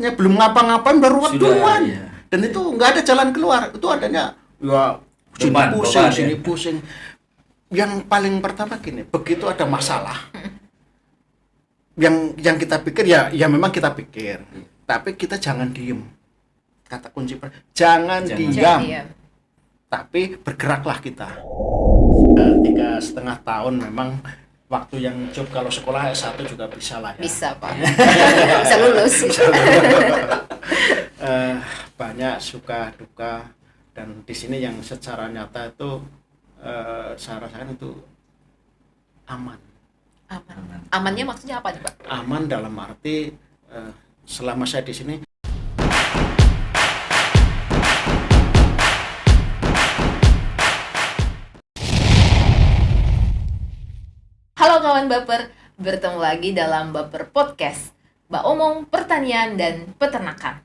artinya belum ngapa-ngapain baru Sudah, waktuan. iya. Dan itu nggak ada jalan keluar. Itu adanya ya sini Beban, pusing, beban, sini ya. pusing. Yang paling pertama gini, begitu ada masalah, yang kita pikir ya memang kita pikir, tapi kita jangan diem. Kata kunci jangan diam, tapi bergeraklah kita. 3,5 tahun memang waktu yang job, kalau sekolah S1 juga bisa lah ya. Bisa Pak. Bisa lulus. Banyak suka duka, dan di sini yang secara nyata itu saya rasakan itu aman. Amannya maksudnya apa nih Pak? Aman dalam arti selama saya di sini. Halo kawan baper, bertemu lagi dalam Baper Podcast, Mbak Omong Pertanian dan Peternakan.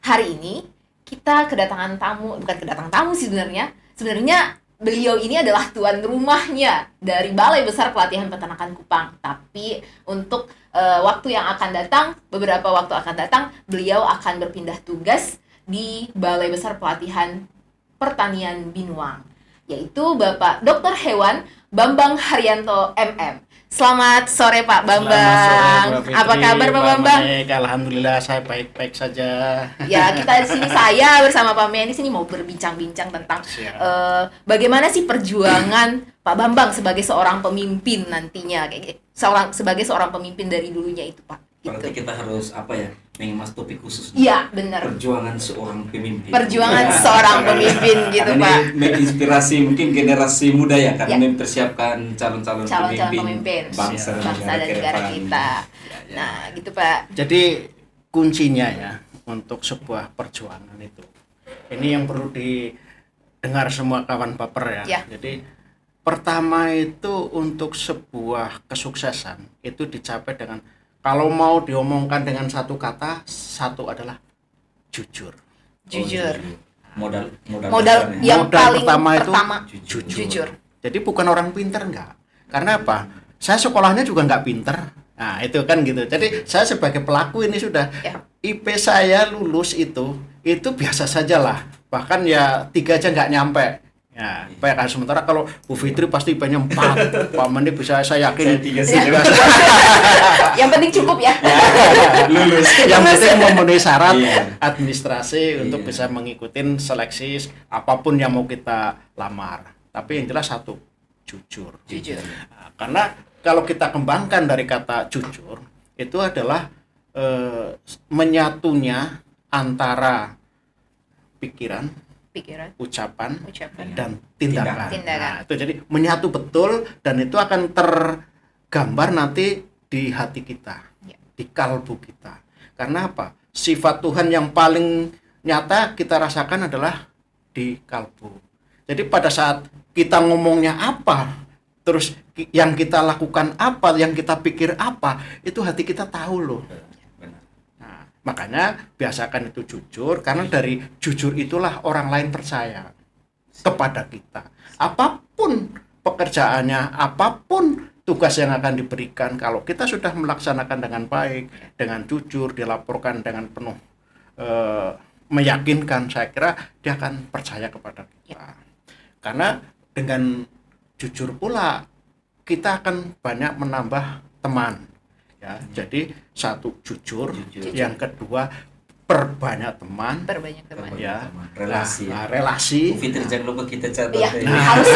Hari ini kita kedatangan tamu, bukan kedatangan tamu sih sebenarnya. Sebenarnya beliau ini adalah tuan rumahnya dari Balai Besar Pelatihan Peternakan Kupang. Tapi untuk waktu yang akan datang, beberapa waktu akan datang, beliau akan berpindah tugas di Balai Besar Pelatihan Pertanian Binuang, yaitu Bapak Dr. Hewan Bambang Haryanto MM. Selamat sore Pak Bambang. Selamat sore, Apa kabar Pak Bambang? Baik, alhamdulillah saya baik-baik saja. Ya, kita di sini, saya bersama Pak Men di sini mau berbincang-bincang tentang bagaimana sih perjuangan Pak Bambang sebagai seorang pemimpin nantinya, sebagai seorang pemimpin dari dulunya itu Pak. Berarti Gitu. kita harus mengemas topik khusus. Iya, benar. Perjuangan seorang pemimpin. Perjuangan seorang pemimpin gitu Karena Pak. ini menginspirasi mungkin generasi muda ya, karena Ya. mempersiapkan calon-calon Pemimpin bangsa dan negara depan. kita. Nah, gitu Pak. Jadi kuncinya ya untuk sebuah perjuangan itu, ini yang perlu didengar semua kawan baper ya. Jadi pertama itu untuk sebuah kesuksesan itu dicapai dengan, kalau mau diomongkan dengan satu kata, satu adalah jujur. Jujur. Modal yang Modal paling pertama pertama itu jujur. Jadi bukan orang pinter, enggak. Karena apa? Saya sekolahnya juga enggak pinter. Nah, itu kan gitu. Jadi saya sebagai pelaku ini sudah IP saya lulus itu biasa saja lah. Bahkan ya 3 aja enggak nyampe. Ya, kan sementara kalau Bu Fitri pasti IP-nya 4. Pak Menik bisa, saya yakin 3 sih. Yang penting cukup ya. Lulus. Yang penting memenuhi syarat administrasi untuk Iya. bisa mengikuti seleksi apapun yang mau kita lamar. Tapi yang jelas satu, jujur. Nah, karena kalau kita kembangkan dari kata jujur, itu adalah menyatunya antara pikiran, ucapan dan tindakan. Nah, itu jadi menyatu betul, dan itu akan tergambar nanti di hati kita, di kalbu kita. Karena apa? Sifat Tuhan yang paling nyata kita rasakan adalah di kalbu. Jadi pada saat kita ngomongnya apa, terus yang kita lakukan apa, yang kita pikir apa, itu hati kita tahu loh. Makanya biasakan itu jujur, karena dari jujur itulah orang lain percaya kepada kita. Apapun pekerjaannya, apapun tugas yang akan diberikan, kalau kita sudah melaksanakan dengan baik, dengan jujur, dilaporkan dengan penuh meyakinkan, saya kira dia akan percaya kepada kita. Karena dengan jujur pula kita akan banyak menambah teman. Ya, jadi satu jujur, yang kedua perbanyak teman, ya, relasi. Fitri jangan lupa kita catat. Harus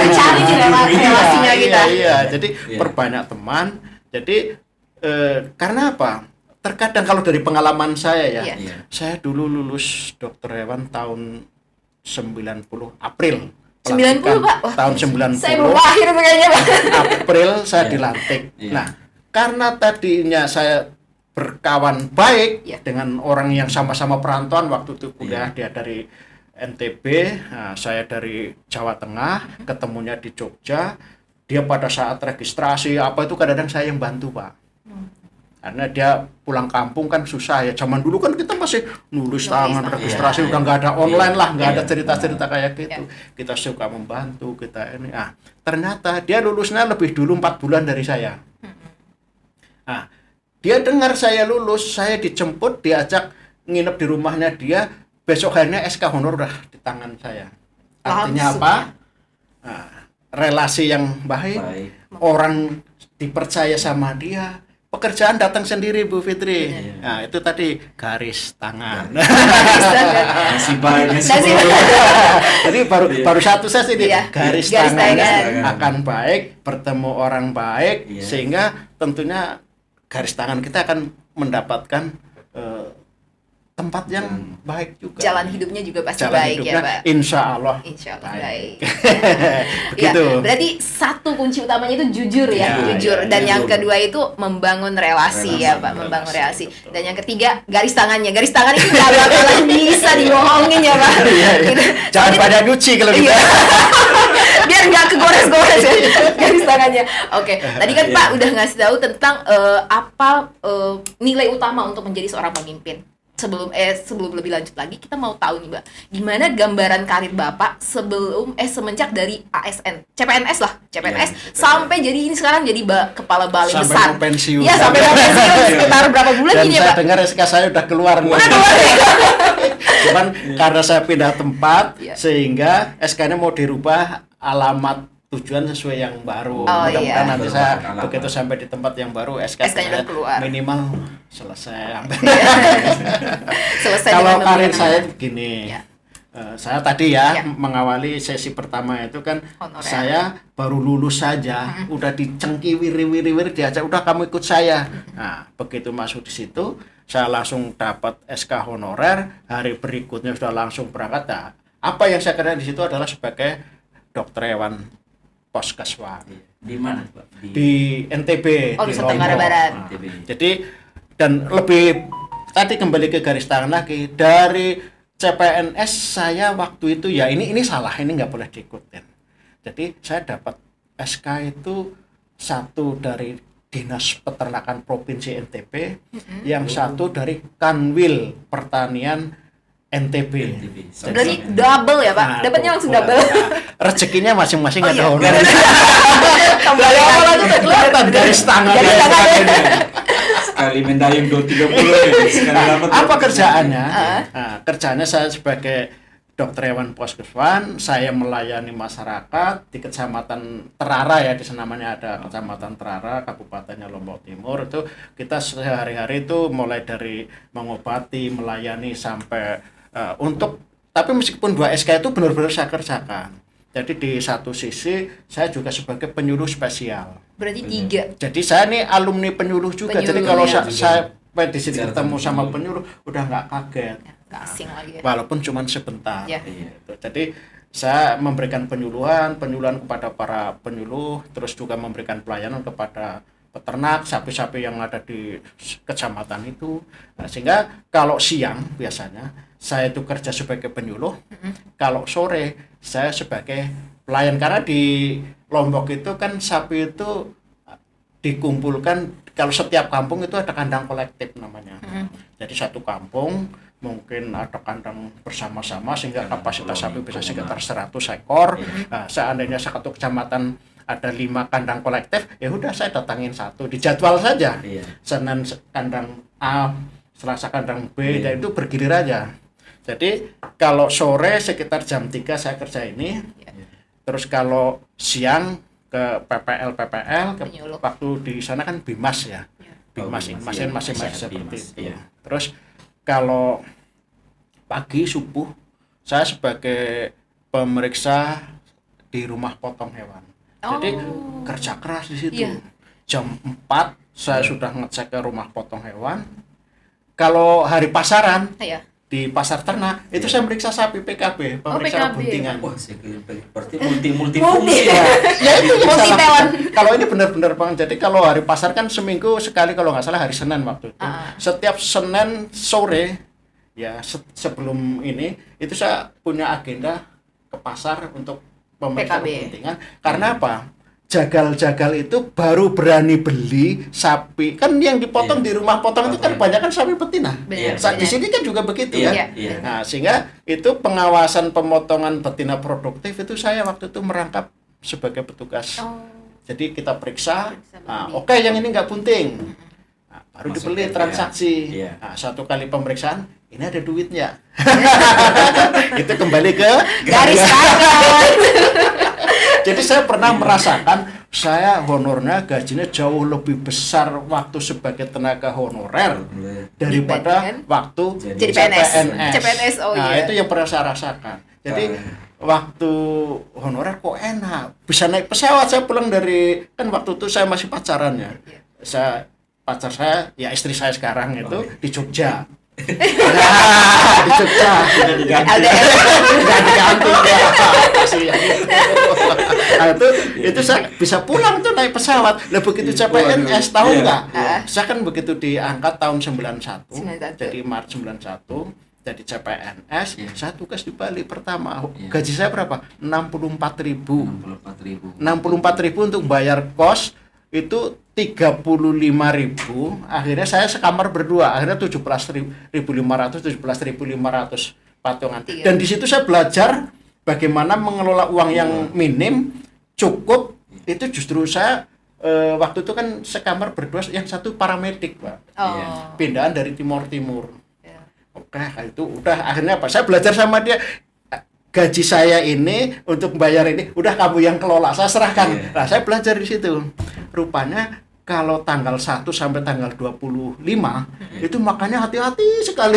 dicari di relasinya kita. Iya, jadi perbanyak teman. Jadi karena apa? Terkadang kalau dari pengalaman saya ya, saya dulu lulus dokter hewan tahun 90 April. 90 Pak? Tahun 90. Saya belum lahir kayaknya Pak. April saya dilantik. Nah, karena tadinya saya berkawan baik dengan orang yang sama-sama perantauan, waktu itu kuliah dia dari NTB, nah, saya dari Jawa Tengah, ketemunya di Jogja. Dia pada saat registrasi apa itu kadang-kadang saya yang bantu Pak. Karena dia pulang kampung kan susah ya. Zaman dulu kan kita masih nulis tangan registrasi, udah nggak ada online lah, nggak ada cerita-cerita kayak gitu. Kita suka membantu, kita ini. Ah, ternyata dia lulusnya lebih dulu 4 bulan dari saya. Nah, Dia dengar saya lulus, saya dijemput, diajak nginep di rumahnya dia. Besok harinya SK honor udah di tangan saya. Artinya Langsung apa? ya. Nah, relasi yang baik, orang dipercaya sama dia, pekerjaan datang sendiri Bu Fitri. Nah, itu tadi garis tangan. Masih banyak Jadi baru satu saya ini Iya. garis Garis tangannya tangan. akan baik, bertemu orang baik, Iya. sehingga tentunya garis tangan kita akan mendapatkan tempat yang baik juga. Jalan hidupnya juga pasti Jalan baik hidupnya, ya Pak. insya Allah. Insya Allah baik. Begitu. Ya, berarti satu kunci utamanya itu jujur ya, Ya, jujur. ya, Dan ya. yang kedua itu membangun relasi ya Pak, membangun relasi. betul. Dan yang ketiga garis tangannya. Garis tangan itu nggak bakalan bisa dibohongin ya Pak. Iya, iya. Gitu. Jangan Soalnya- pada nyuci kalau gitu. Iya. Biar nggak kegores-gores ya garis tangannya. Oke, tadi kan Pak udah ngasih tahu tentang apa nilai utama untuk menjadi seorang pemimpin. Sebelum lebih lanjut lagi, kita mau tahu nih Mbak, gimana gambaran karir Bapak semenjak dari ASN, CPNS lah, CPNS Iya, sampai jadi ini sekarang jadi kepala balai Sampai besar. mau pensiun. Iya, sampai mau pensiun sekitar berapa bulan Dan ini ya saya Pak? dengar SK saya udah keluar. Udah keluar ya? Cuman karena saya pindah tempat, Iya. sehingga SK-nya mau dirubah alamat tujuan sesuai yang baru. Oh, Mudah-mudahan iya. nanti saya Alamat. begitu sampai di tempat yang baru SK SK-nya saya udah keluar. minimal selesai. Selesai Kalau dengan karir memberikan saya amanah. begini. Ya. Saya tadi ya Ya. mengawali sesi pertama itu kan Honorer. saya baru lulus saja, udah dicengki wiri-wiri diajak udah kamu ikut saya. Nah, begitu masuk di situ, saya langsung dapat SK honorer, hari berikutnya sudah langsung berangkat. Nah, apa yang saya kerjakan di situ adalah sebagai dokter hewan Poskeswan Di mana Pak? di NTB Oh, di Nusa Tenggara Lombok. Barat. Nah, NTB. jadi dan lebih tadi kembali ke garis tangan lagi dari CPNS saya waktu itu ya ini salah, ini nggak boleh diikutin. Jadi saya dapat SK itu satu dari Dinas Peternakan Provinsi NTB, yang satu dari Kanwil Pertanian NTB. Berarti double ya Pak? Nah, Dapatnya langsung tuh, double. nah, rezekinya masing-masing Oh, ada iya. honor. Kembali awal lagi udah kelihatan Garis tangan. Garis ya, tangan. sebagainya. Sekali mendayung 230 ya. Sekali dapat Apa kerjaannya? Ah. Nah, kerjaannya saya sebagai dokter hewan Poskeswan, saya melayani masyarakat di Kecamatan Terara ya, di sana namanya ada Kecamatan Terara, Kabupatennya Lombok Timur. Itu kita sehari-hari itu mulai dari mengobati, melayani sampai untuk, tapi meskipun 2 SK itu benar-benar saya kerjakan. Jadi di satu sisi saya juga sebagai penyuluh spesial. Berarti 3. Jadi saya nih alumni penyuluh juga. Jadi Penyuluh, kalau ya. saya di sini Secara ketemu sama terbuka. penyuluh udah nggak kaget. Gak asing lagi ya. Walaupun cuma sebentar. Ya. Gitu. Jadi saya memberikan penyuluhan kepada para penyuluh, terus juga memberikan pelayanan kepada peternak, sapi-sapi yang ada di kecamatan itu. Nah, sehingga kalau siang biasanya saya itu kerja sebagai penyuluh, kalau sore saya sebagai pelayan, karena di Lombok itu kan sapi itu dikumpulkan, kalau setiap kampung itu ada kandang kolektif namanya. Jadi satu kampung mungkin ada kandang bersama-sama sehingga kapasitas sapi bisa sekitar 100 ekor. Nah, seandainya satu kecamatan ada 5 kandang kolektif, ya udah saya datangin satu, dijadwal saja. Iya. Senin kandang A, Selasa kandang B, Iya. dan itu bergilir aja. Jadi kalau sore sekitar jam 3 saya kerja ini. Terus kalau siang ke PPL Penyuluh. waktu di sana kan Bimas ya. Bimas, Bimas, masih iya. masing-masing Bimas, seperti itu. iya. Terus kalau pagi subuh saya sebagai pemeriksa di rumah potong hewan. Jadi Oh. kerja keras di situ. Iya. Jam 4 saya sudah ngecek ke rumah potong hewan. Kalau hari pasaran Iya. di pasar ternak itu saya meriksa sapi PKB, pemeriksa PKB. buntingan. Wah, berarti multifungsi Multi. ya. Ya itu yang Multi salah. talent. Kalau ini benar-benar Bang. Jadi kalau hari pasar kan seminggu sekali, kalau nggak salah hari Senin waktu itu. Setiap Senin sore ya sebelum ini itu saya punya agenda ke pasar untuk pemeriksaan PKB. buntingan. Karena apa? Jagal-jagal itu baru berani beli sapi. Kan yang dipotong Iya. di rumah potong itu kan banyak kan sapi betina. Benar, Di benar. sini kan juga begitu Iya, kan. iya. Nah, sehingga itu pengawasan pemotongan betina produktif itu saya waktu itu merangkap sebagai petugas. Oh. Jadi kita periksa, Periksa nah, bunting. oke yang ini nggak bunting. Nah, baru Masuk dibeli RPA. transaksi. Iya. Nah, 1 kali pemeriksaan ini ada duitnya. Itu kembali ke Garis tangan. Jadi saya pernah merasakan saya honornya gajinya jauh lebih besar waktu sebagai tenaga honorer daripada Dibandingkan waktu jadi PNS. CPNS. CPNS, oh Nah, iya. itu yang pernah saya rasakan. Jadi waktu honorer kok enak, bisa naik pesawat. Saya pulang dari, kan waktu itu saya masih pacaran ya. Pacar saya, ya istri saya sekarang itu di Jogja. Nah, di Jogja. Sudah diganti. LDR. Nggak diganti ya. Masih ya gitu. Nah, itu saya bisa pulang tuh naik pesawat. Lah begitu CPNS tahu Iya. nggak? Iya. Saya kan begitu diangkat tahun 91. 91. Jadi Maret 91 jadi CPNS, saya tugas di Bali pertama. Iya. Gaji saya berapa? 64.000. 64.000. 64.000 untuk bayar kos itu 35.000. Akhirnya saya sekamar berdua. Akhirnya 17.500 patungan. Tiga. Dan di situ saya belajar bagaimana mengelola uang yang minim, cukup. Itu justru saya waktu itu kan sekamar berdua, yang satu paramedik, Pak. Oh. Pindahan dari Timur. Ya. Oke, itu udah akhirnya apa? Saya belajar sama dia. Gaji saya ini untuk bayar ini udah kamu yang kelola, saya serahkan. Iya. Nah, saya belajar di situ. Rupanya kalau tanggal 1 sampai tanggal 25 itu makanya hati-hati sekali.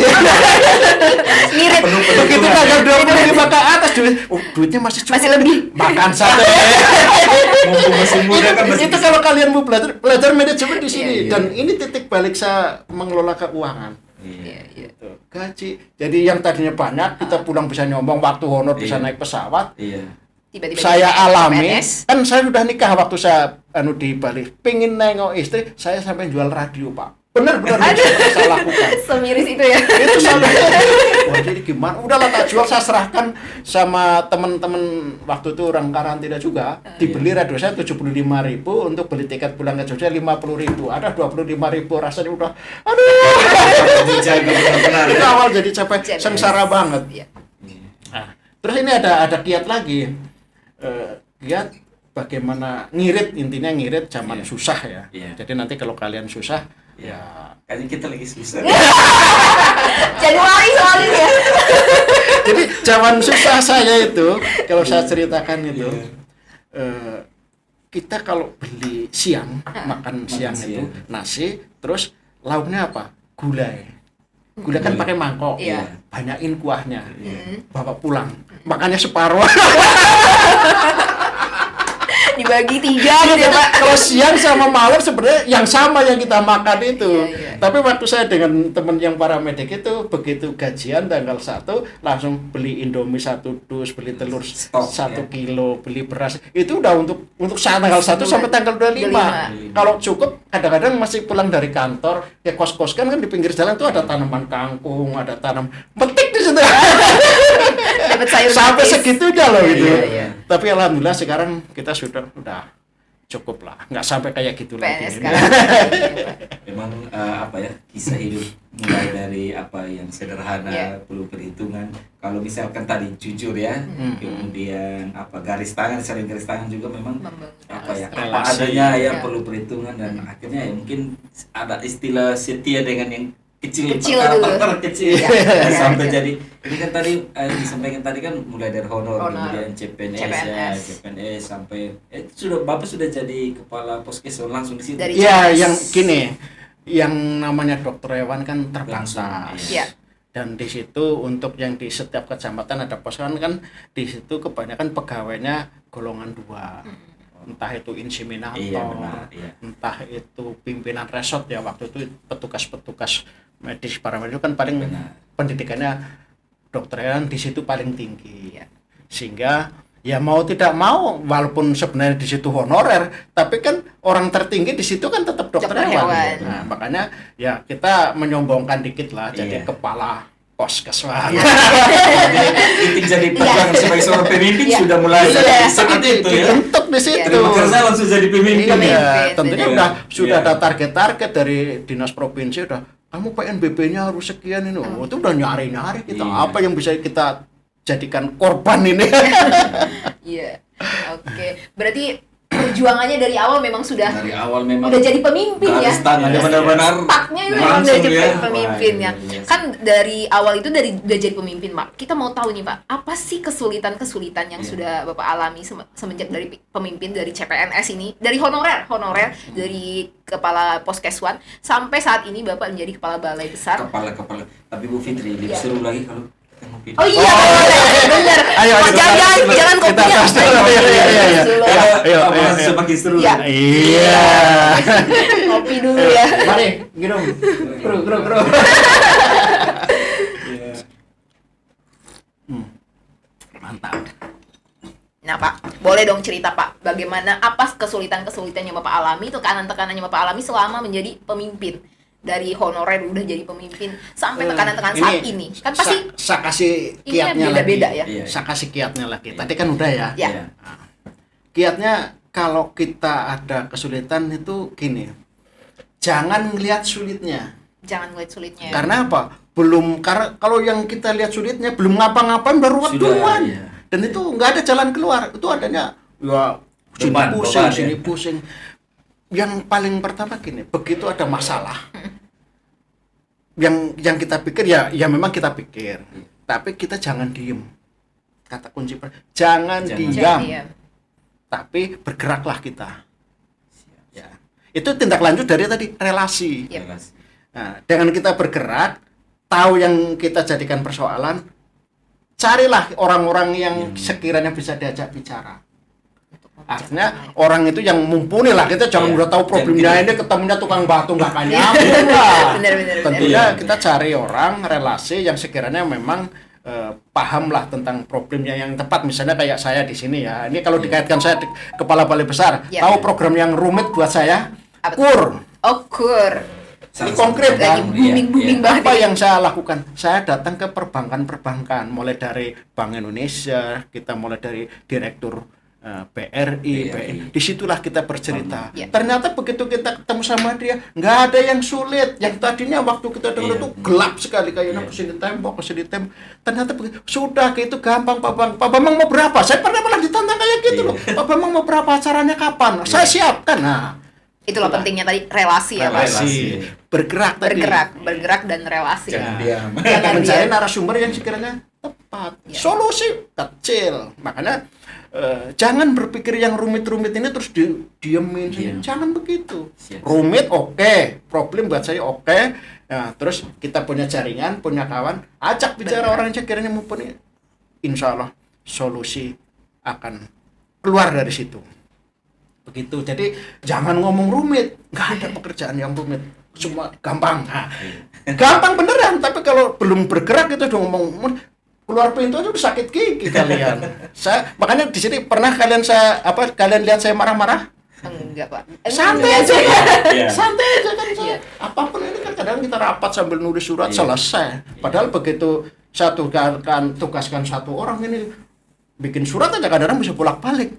Mirip. Begitu tanggal 25 ke atas duitnya masih cukup. Masih lebih. Makan sate. Mumpung masih muda kan masih Itu kalau kalian mau belajar manajemen di sini. Iya. Dan ini titik balik saya mengelola keuangan. Iya, iya. Tuh, gaji. Jadi yang tadinya banyak kita pulang bisa nyombong, waktu honor bisa Iya. naik pesawat. Iya. Tiba-tiba Saya jadi alami, PNS. kan saya sudah nikah waktu saya di Bali. Pengen nengok istri, saya sampai jual radio, Pak. Benar-benar saya lakukan. Semiris itu ya. Itu sampai wah jadi gimana? Udahlah tak jual, saya serahkan sama teman-teman waktu itu orang karantina juga. Dibeli radio saya 75.000 untuk beli tiket pulang ke Jogja 50.000. Ada 25.000, rasanya udah aduh. Dijaga benar-benar. Itu awal jadi capek, Jadi. sengsara banget. Iya. Nah, terus ini ada kiat lagi. Kiat bagaimana ngirit, intinya ngirit zaman Iya. susah ya. Iya. Jadi nanti kalau kalian susah ya Kayaknya kita lagi susah. Januari soalnya ya. jadi zaman susah saya itu kalau saya ceritakan itu kita kalau beli siang makan siang itu siang. nasi, terus lauknya apa? Gulai kan pakai mangkok. Iya. Banyakin kuahnya, bawa pulang makannya separuh. Dibagi 3 gitu ya, Pak. Kalau siang sama malam sebenarnya yang sama yang kita makan itu. Iya, iya. Tapi waktu saya dengan teman yang paramedik itu begitu gajian tanggal 1 langsung beli Indomie 1 dus, beli telur Stok, 1 ya. kilo, beli beras. Itu udah untuk tanggal 1 sampai tanggal 25. 25. Kalau cukup kadang-kadang masih pulang dari kantor, ya kos-kos kan di pinggir jalan tuh ada tanaman kangkung, ada tanam petik di situ. Dapat sayur Sampai gratis. segitunya loh gitu. Iya, iya. Tapi alhamdulillah sekarang kita sudah cukup lah, nggak sampai kayak gitu PNS lagi. sekarang. Memang apa ya, kisah hidup mulai dari apa yang sederhana, Iya. perlu perhitungan. Kalau misalkan tadi jujur ya, kemudian apa garis tangan, saling garis tangan juga memang Membangun apa ya, apa relasi. adanya ya, Iya. perlu perhitungan dan akhirnya ya mungkin ada istilah setia dengan yang kecil Kecil dulu. perkara kecil Iya. sampai Iya. jadi ini kan tadi disampaikan tadi kan mulai dari honor, Honor. kemudian CPNS sampai Bapak sudah jadi kepala poskes langsung di situ. Dari Ya, CPNS. yang gini, yang namanya dokter hewan kan terbatas. Langsung, iya. Dan di situ untuk yang di setiap kecamatan ada pos kan di situ kebanyakan pegawainya golongan 2. Entah itu inseminator, Iya, benar, iya. entah itu pimpinan resort ya, waktu itu petugas-petugas medis paramedik kan paling Benar. pendidikannya dokter hewan di situ paling tinggi. Iya. Sehingga ya mau tidak mau walaupun sebenarnya di situ honorer, tapi kan orang tertinggi di situ kan tetap dokter Dokter hewan. hewan. Nah, makanya ya kita menyombongkan dikit lah jadi Iya. kepala poskesmas. Titik jadi perjuangan sebagai seorang pemimpin Iya. sudah mulai Sudah. seperti itu ya. Dibentuk di situ. Dari bekerja langsung jadi pemimpin. Iya, Pemimpin, tentunya benar. sudah Iya. ada target-target dari dinas provinsi, udah kamu PNBP-nya harus sekian ini. Oh, itu udah nyari-nyari kita Iya. apa yang bisa kita jadikan korban ini. Iya. Oke. Berarti perjuangannya dari awal memang sudah Dari awal memang udah jadi pemimpin ya. garis tangannya benar-benar Startnya itu memang langsung udah jadi ya. pemimpin Wah, ya. iya, iya. Kan dari awal itu udah jadi pemimpin, Pak. Kita mau tahu nih, Pak, apa sih kesulitan-kesulitan yang Iya. sudah Bapak alami semenjak dari pemimpin dari CPNS ini, dari honorer dari kepala Poskeswan sampai saat ini Bapak menjadi kepala balai besar. Kepala. Tapi Bu Fitri, lebih Iya. seru lagi kalau kita ngopi. Oh iya, benar. Ayo, Oh, kita jangan kita kopinya. tos dulu. Iya. Dulu. Ayo, ayo. Semakin seru. Iya. Iya. Kopi dulu ya. Mari, minum. Kru. Iya. Mantap. Nah Pak, boleh dong cerita Pak, bagaimana apa kesulitan-kesulitan yang Bapak alami, tekanan-tekanan yang Bapak alami selama menjadi pemimpin. Dari honorer udah jadi pemimpin sampai tekanan-tekanan saat ini. Kan pasti saya kasih ini kan kiatnya beda-beda lagi. ya. Iya. Saya kasih kiatnya lagi. Tadi kan udah ya. Ya. Iya. Kiatnya kalau kita ada kesulitan itu gini. Jangan ngelihat sulitnya. Jangan ngeliat sulitnya. Karena apa? Karena kalau yang kita lihat sulitnya belum ngapa-ngapain baru Sudah, duluan. iya. Dan itu nggak ada jalan keluar. Itu adanya ya sini Beban, pusing, beban, sini ya. pusing. Yang paling pertama gini, begitu ada masalah. Yang kita pikir ya memang kita pikir. Tapi kita jangan diem. Kata kunci jangan Jangan diam. Jangan diam. Tapi bergeraklah kita. Ya. Itu tindak lanjut dari tadi relasi. Yep. Relasi. Nah, dengan kita bergerak, tahu yang kita jadikan persoalan, carilah orang-orang yang sekiranya bisa diajak bicara. Artinya orang itu yang mumpuni lah, kita jangan Iya. udah tahu problemnya Jangan ini ketemunya tukang batu nggak kan Iya. nyambung lah. Benar. Tentunya Iya. kita cari orang relasi yang sekiranya memang paham lah tentang problemnya yang tepat. Misalnya kayak saya di sini ya, ini kalau dikaitkan saya kepala balai besar, Iya. tahu program yang rumit buat saya, Apa tuh? KUR. Okur. Ini konkret Lagi kan? booming Iya. banget. Apa ini. yang saya lakukan? Saya datang ke perbankan-perbankan, mulai dari Bank Indonesia, kita mulai dari Direktur BRI, BNI. Disitulah kita bercerita. Iya. Ternyata begitu kita ketemu sama dia, nggak ada yang sulit. Yang tadinya waktu kita dengar Iya. itu gelap sekali, kayaknya Iya. kesini tembok. Ternyata begitu, sudah gitu gampang, Pak Bambang mau berapa? Saya pernah ditantang kayak gitu Iya. loh. Pak Bambang mau berapa, acaranya kapan? Saya siapkan. Nah, Itulah pentingnya tadi relasi ya Pak. Relasi. bergerak tadi. Bergerak dan relasi. Jangan Ya. diam. Jangan Mencari diam. narasumber yang sekiranya tepat. Ya. Solusi kecil. Makanya jangan berpikir yang rumit-rumit ini terus diemin. Iya. Jangan begitu. Siap. Rumit oke, problem buat saya oke. Nah, terus kita punya jaringan, punya kawan, ajak bicara Benar. orang yang sekiranya mumpuni. Insya Allah solusi akan keluar dari situ. Begitu. Jadi jangan ngomong rumit. Nggak ada pekerjaan yang rumit. Semua gampang. Nah, gampang beneran. Tapi kalau belum bergerak itu udah ngomong keluar pintu aja udah sakit gigi kalian. Saya makanya di sini pernah kalian lihat saya marah-marah? Enggak Pak. Santai aja. Iya. Santai aja kan saya. Iya. Apapun ini kan kadang kita rapat sambil nulis surat Iya. selesai. Padahal begitu saya tugaskan satu orang ini bikin surat aja kadang-kadang bisa bolak-balik.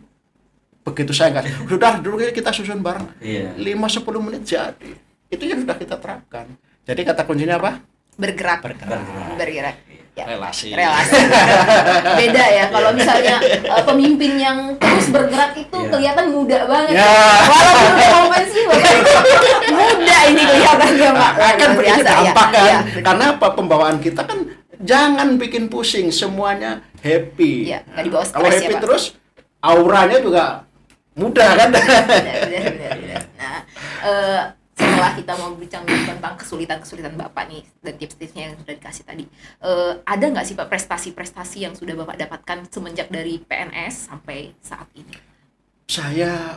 Begitu saya nggak, sudah dulu kita susun bareng. Iya. 5-10 menit jadi. Itu yang sudah kita terapkan. Jadi kata kuncinya apa? Bergerak. Bergerak. Ya. Relasi. Beda ya kalau misalnya pemimpin yang terus bergerak itu Iya. kelihatan muda banget. Ya. Walaupun komen sih muda ini kelihatannya Pak. Akan Luar begitu biasa, ya. dampak kan? Iya, benar. Karena apa? Pembawaan kita kan jangan bikin pusing, semuanya happy. Iya, nggak dibawa Kalau stres ya, happy Pak. terus auranya juga mudah kan? Benar. Nah, setelah kita mau bincang tentang kesulitan-kesulitan Bapak nih dan tips-tipsnya yang sudah dikasih tadi, ada nggak sih Pak prestasi-prestasi yang sudah Bapak dapatkan semenjak dari PNS sampai saat ini? Saya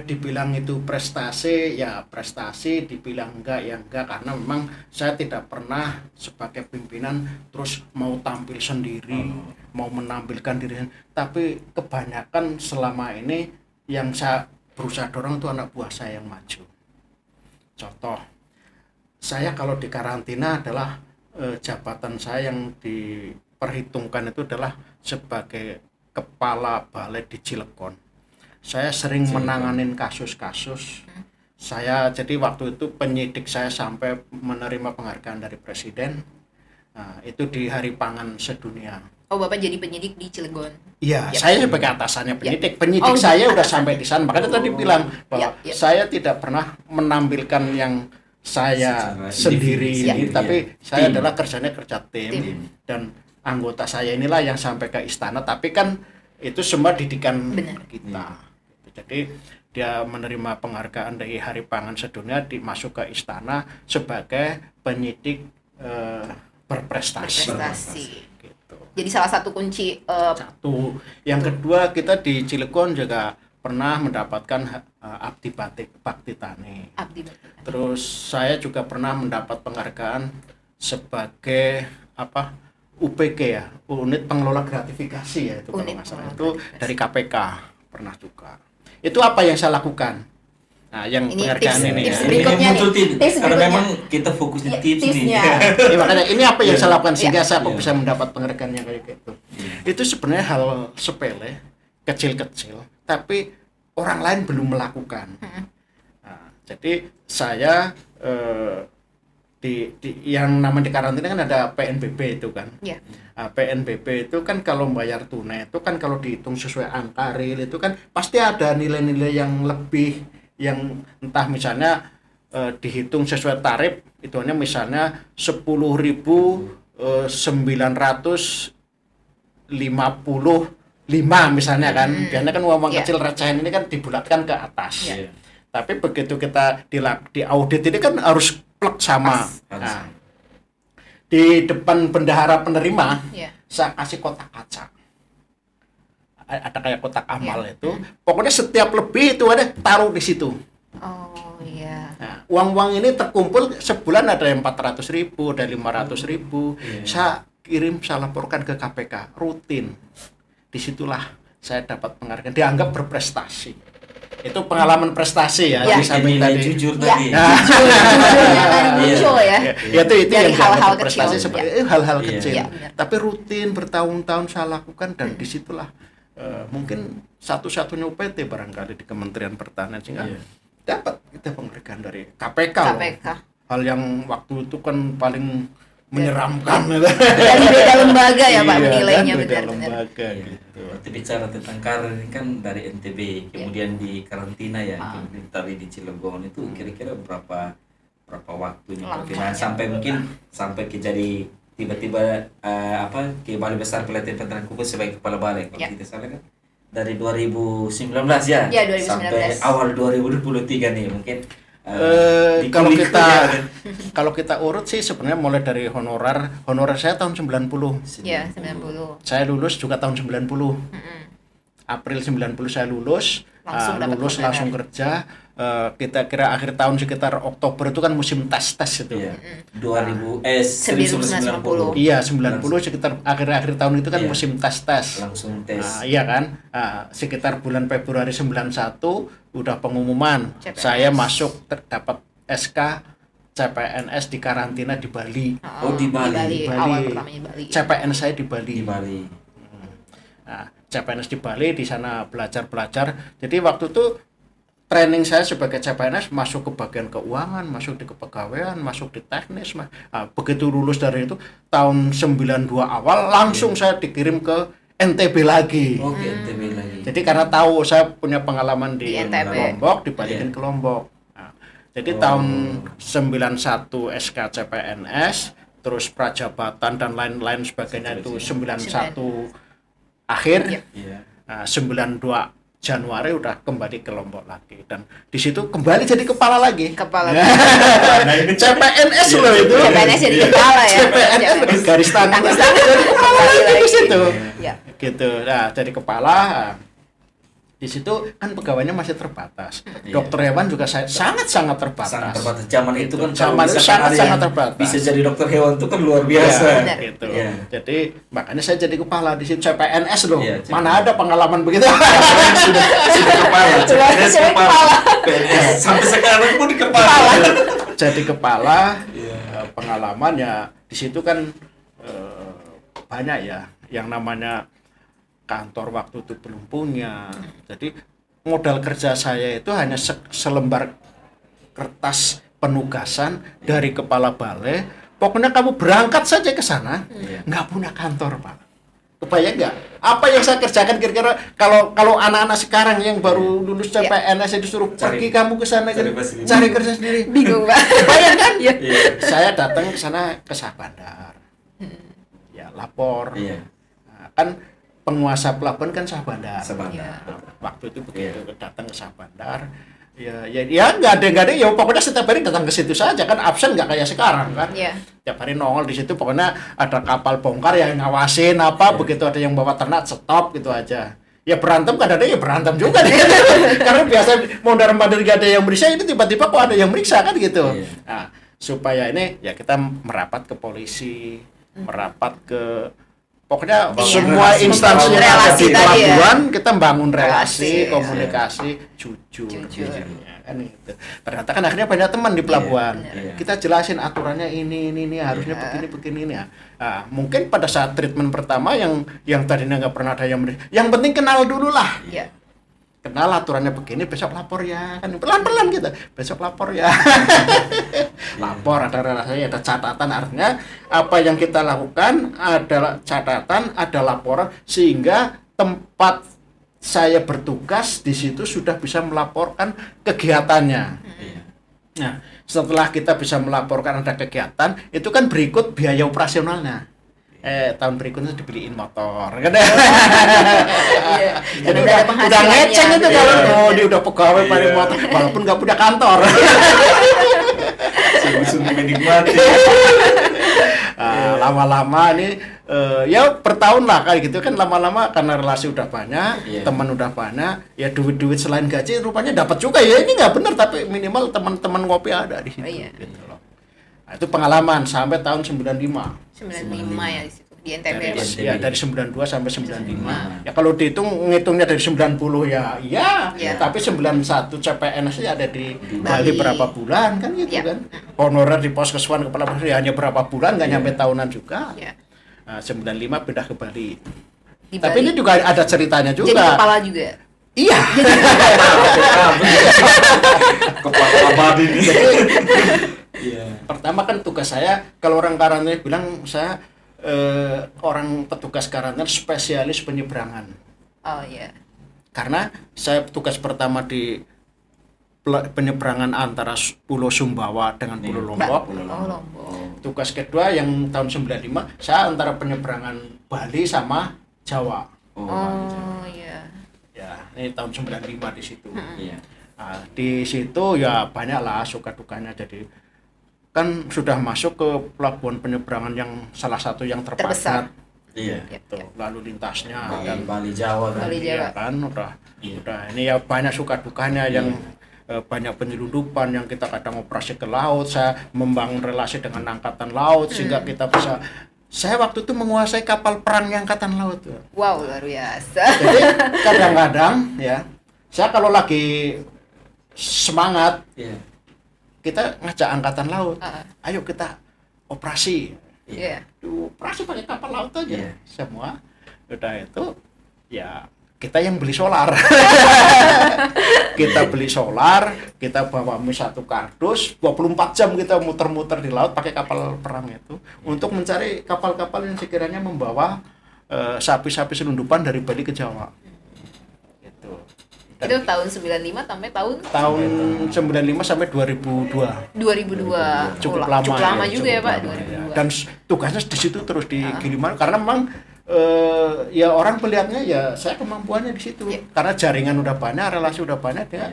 dibilang itu prestasi, ya prestasi, dibilang enggak karena memang saya tidak pernah sebagai pimpinan terus mau tampil sendiri, mau menampilkan diri, tapi kebanyakan selama ini yang saya berusaha dorong itu anak buah saya yang maju. Contoh, saya kalau di karantina adalah jabatan saya yang diperhitungkan itu adalah sebagai kepala balai di Cilegon. Saya sering menanganin kasus-kasus. Saya jadi waktu itu penyidik saya sampai menerima penghargaan dari presiden. Nah, itu di Hari Pangan Sedunia. Oh, Bapak jadi penyidik di Cilegon. Iya, Ya. saya sebagai atasannya penyidik. Ya. Penyidik Oh, saya udah atasan. sampai di sana. Makanya tadi bilang bahwa Ya. saya tidak pernah menampilkan yang saya Secara sendiri, individu, tapi ya. saya Tim. adalah kerjanya kerja tim. Dan anggota saya inilah yang sampai ke istana. Tapi kan itu semua didikan Benar. kita. Jadi dia menerima penghargaan dari Hari Pangan Sedunia, masuk ke istana sebagai penyidik berprestasi. Berprestasi. Gitu. Jadi salah satu kunci Satu. Yang kedua, kita di Cilegon juga pernah mendapatkan Abdi Bakti Tani. abdi bakti. Terus saya juga pernah mendapat penghargaan sebagai UPG ya, unit pengelola gratifikasi ya itu kalau Unit nggak salah. pengelola Itu gratifikasi. dari KPK pernah juga. Itu apa yang saya lakukan? Nah, yang Ini penghargaan tips- ini tips ya. Ini berikutnya muncul nih. tips. Tips Karena berikutnya. memang kita fokus di Ya, tips nih. tipsnya. Ya, makanya ini apa yang saya lakukan sehingga Ya. saya kok Ya. bisa mendapat penghargaan yang kayak gitu. Itu sebenarnya hal sepele, kecil-kecil, tapi orang lain belum melakukan. Nah, jadi saya yang namanya di karantina kan ada PNBP itu kan. Ya. Nah, PNBP itu kan kalau bayar tunai itu kan kalau dihitung sesuai angka real itu kan pasti ada nilai-nilai yang lebih, yang entah misalnya dihitung sesuai tarif itu hanya misalnya 10.955 misalnya kan. Biasanya kan uang Ya. kecil recehan ini kan dibulatkan ke atas. Iya. Tapi begitu kita di audit ini kan harus plek sama. Harus. Nah, di depan bendahara penerima Ya. saya kasih kotak kaca. Ada kayak kotak amal Ya. itu. Pokoknya setiap lebih itu ada taruh di situ. Oh iya. Nah, uang-uang ini terkumpul sebulan ada yang 400.000, ada 500.000. Iya. Saya kirim, saya laporkan ke KPK rutin. Disitulah saya dapat penghargaan. Dianggap berprestasi. Itu pengalaman prestasi ya. Ya. Di samping Nilai tadi. jujur Ya. tadi. Jujurnya kan muncul ya. Ya, itu Dari yang hal-hal dianggap kecil. prestasi seperti Ya. hal-hal Iya. kecil. Ya, benar. Tapi rutin bertahun-tahun saya lakukan dan disitulah mungkin satu-satunya UPT barangkali di Kementerian Pertanian sehingga Iya. dapat kita penghargaan dari KPK. loh. KPK. Hal yang waktu itu kan paling menyeramkan. Dari beda lembaga ya Pak Iya, menilainya kan, beda benar-benar. lembaga Iya. gitu. Berarti bicara tentang karir ini kan dari NTB, kemudian di karantina ya, kemudian tadi di Cilegon itu kira-kira berapa waktunya Lamanya. perkembangan sampai mungkin sampai ke jadi tiba-tiba ke Balai Besar Pelatihan Peternak Kuku sebagai kepala balai kalau Ya. tidak salah kan dari 2019 ya, Ya, 2019. sampai awal 2023 nih mungkin Kalau dikulik kita ya, kan? kalau kita urut sih sebenarnya mulai dari honorer saya tahun 90. Ya, 90. Saya lulus juga tahun 90. April 90 saya lulus, Langsung dapat lulus honorer. langsung kerja. Kita kira akhir tahun sekitar Oktober itu kan musim tes itu. Iya. 1990 Iya, 90 sekitar akhir-akhir tahun itu kan Iya. musim tes. langsung tes. Iya kan? Sekitar bulan Februari 91 udah pengumuman. CPNS. Saya masuk dapat SK CPNS di karantina di Bali. Oh, di Bali. Di Bali. Awal pertamanya Bali. CPNS saya di Bali. Di Bali. Nah, CPNS di Bali, di sana belajar. Jadi waktu itu training saya sebagai CPNS masuk ke bagian keuangan, masuk di kepegawaian, masuk di teknis. Begitu lulus dari itu tahun 92 awal langsung saya dikirim ke NTB lagi. Oke, NTB lagi. Jadi karena tahu saya punya pengalaman di Di NTB. Lombok, dibalikin ke Lombok. Nah, jadi tahun 91 SK CPNS, terus prajabatan dan lain-lain sebagainya itu 91 akhir. Iya. Iya. Nah, 92 Januari udah kembali ke Lombok lagi dan di situ kembali jadi kepala lagi. Kepala. Nah, ini CPNS loh itu. CPNS jadi kepala ya. CPNS garis tangan Garis tangan. jadi kepala lagi di situ. Ya. Gitu. Nah, jadi kepala di situ kan pegawainya masih terbatas. Iya. Dokter hewan juga sangat-sangat terbatas. Sangat terbatas. Zaman itu kan kalau Zaman itu misalkan ada sangat yang terbatas. bisa jadi dokter hewan itu kan luar biasa. Iya, Benar. gitu. Iya. Jadi makanya saya jadi kepala di situ CPNS loh. Iya, Mana ada pengalaman begitu. sudah kepala. Sudah PNS jadi kepala. PNS. Sampai sekarang pun di kepala. Jadi kepala Iya. pengalaman ya di situ kan banyak ya yang namanya kantor waktu itu belum punya. Jadi modal kerja saya itu hanya selembar kertas penugasan dari kepala balai. Pokoknya kamu berangkat saja ke sana, Iya. nggak punya kantor, Pak. Kebayang nggak? Apa yang saya kerjakan kira-kira kalau anak-anak sekarang yang baru lulus CPNS disuruh pergi kamu ke sana cari kerja sendiri. Bingung, Pak. Kebayang kan? Iya. Saya datang ke sana ke Syah Bandar. Ya, lapor. Nah, kan penguasa pelabuhan kan Syah Bandar. Sebandar. Waktu itu begitu datang ke Syah Bandar. Ya nggak ada ya pokoknya setiap hari datang ke situ saja kan, absen nggak kayak sekarang kan. Tiap hari nongol di situ, pokoknya ada kapal bongkar yang ngawasin apa, begitu ada yang bawa ternak stop gitu aja. Ya berantem kan ada ya berantem juga nih. Karena biasa mondar-mandir gak ada yang meriksa, ini tiba-tiba kok ada yang meriksa kan gitu. Nah, supaya ini ya kita merapat ke polisi, merapat ke pokoknya semua instansi yang ada di pelabuhan, kita bangun relasi, komunikasi, jujur. Ya, kan gitu. Ternyata kan akhirnya banyak teman di pelabuhan. Kita jelasin aturannya ini harusnya begini ya. Nah, mungkin pada saat treatment pertama yang tadinya nggak pernah ada yang penting kenal dulu lah. Kenal aturannya begini, besok lapor ya, kan pelan-pelan gitu, besok lapor ya. Lapor, ada relasi, ada catatan, artinya apa yang kita lakukan adalah catatan, ada laporan, sehingga tempat saya bertugas di situ sudah bisa melaporkan kegiatannya. Nah, setelah kita bisa melaporkan ada kegiatan, itu kan berikut biaya operasionalnya. Tahun berikutnya dibeliin motor kan. Jadi udah ngeceng itu kalau dia udah pegawai paling motor walaupun nggak punya kantor. Sungguh-sungguh menikmati. Lama-lama ini ya per tahun lah kayak gitu kan, lama-lama karena relasi udah banyak, teman udah banyak, ya duit selain gaji rupanya dapat juga ya. Ini nggak benar tapi minimal teman-teman ngopi ada di situ. Gitu loh. Nah, itu pengalaman sampai tahun 95 ya di situ di NTB. Ya dari 92 sampai 95. Ya kalau dihitung ngitungnya dari 90 ya tapi 91 CPNS ya ada di Bali berapa bulan kan gitu kan. Honorer di Poskeswan kepala pos ya hanya berapa bulan, nggak nyampe tahunan juga. Nah, 95 pindah ke Bali. Tapi ini juga ada ceritanya juga. Jadi kepala juga. Iya. Kepala abadi ini. Pertama kan tugas saya, kalau orang karantina bilang saya orang petugas karantina spesialis penyeberangan. Karena saya tugas pertama di penyeberangan antara Pulau Sumbawa dengan Pulau Lombok. Tugas kedua yang tahun 95 saya antara penyeberangan Bali sama Jawa. Ya, ini tahun 95 di situ. Nah, di situ ya banyaklah suka dukanya, jadi kan sudah masuk ke pelabuhan penyeberangan yang salah satu yang terbesar. Gitu. Lalu lintasnya dan Bali Jawa kan. Kan udah ini ya banyak suka dukanya yang banyak penyelundupan yang kita kadang operasi ke laut. Saya membangun relasi dengan angkatan laut sehingga kita bisa. Saya waktu itu menguasai kapal perang angkatan laut. Wow, luar biasa. Jadi kadang-kadang ya saya kalau lagi semangat kita ngajak angkatan laut, ayo kita operasi. Operasi pakai kapal laut aja. Semua udah itu ya kita yang beli solar. Kita beli solar, kita bawa satu kardus, 24 jam kita muter-muter di laut pakai kapal perang itu untuk mencari kapal-kapal yang sekiranya membawa sapi-sapi selundupan dari Bali ke Jawa. Gitu. Itu tahun 95 sampai tahun 95 sampai 2002. Cukup lama juga ya, Pak, 2002. Dan tugasnya di situ terus di Gilimanuk karena memang ya orang melihatnya ya saya kemampuannya di situ. Karena jaringan udah banyak, relasi udah banyak ya.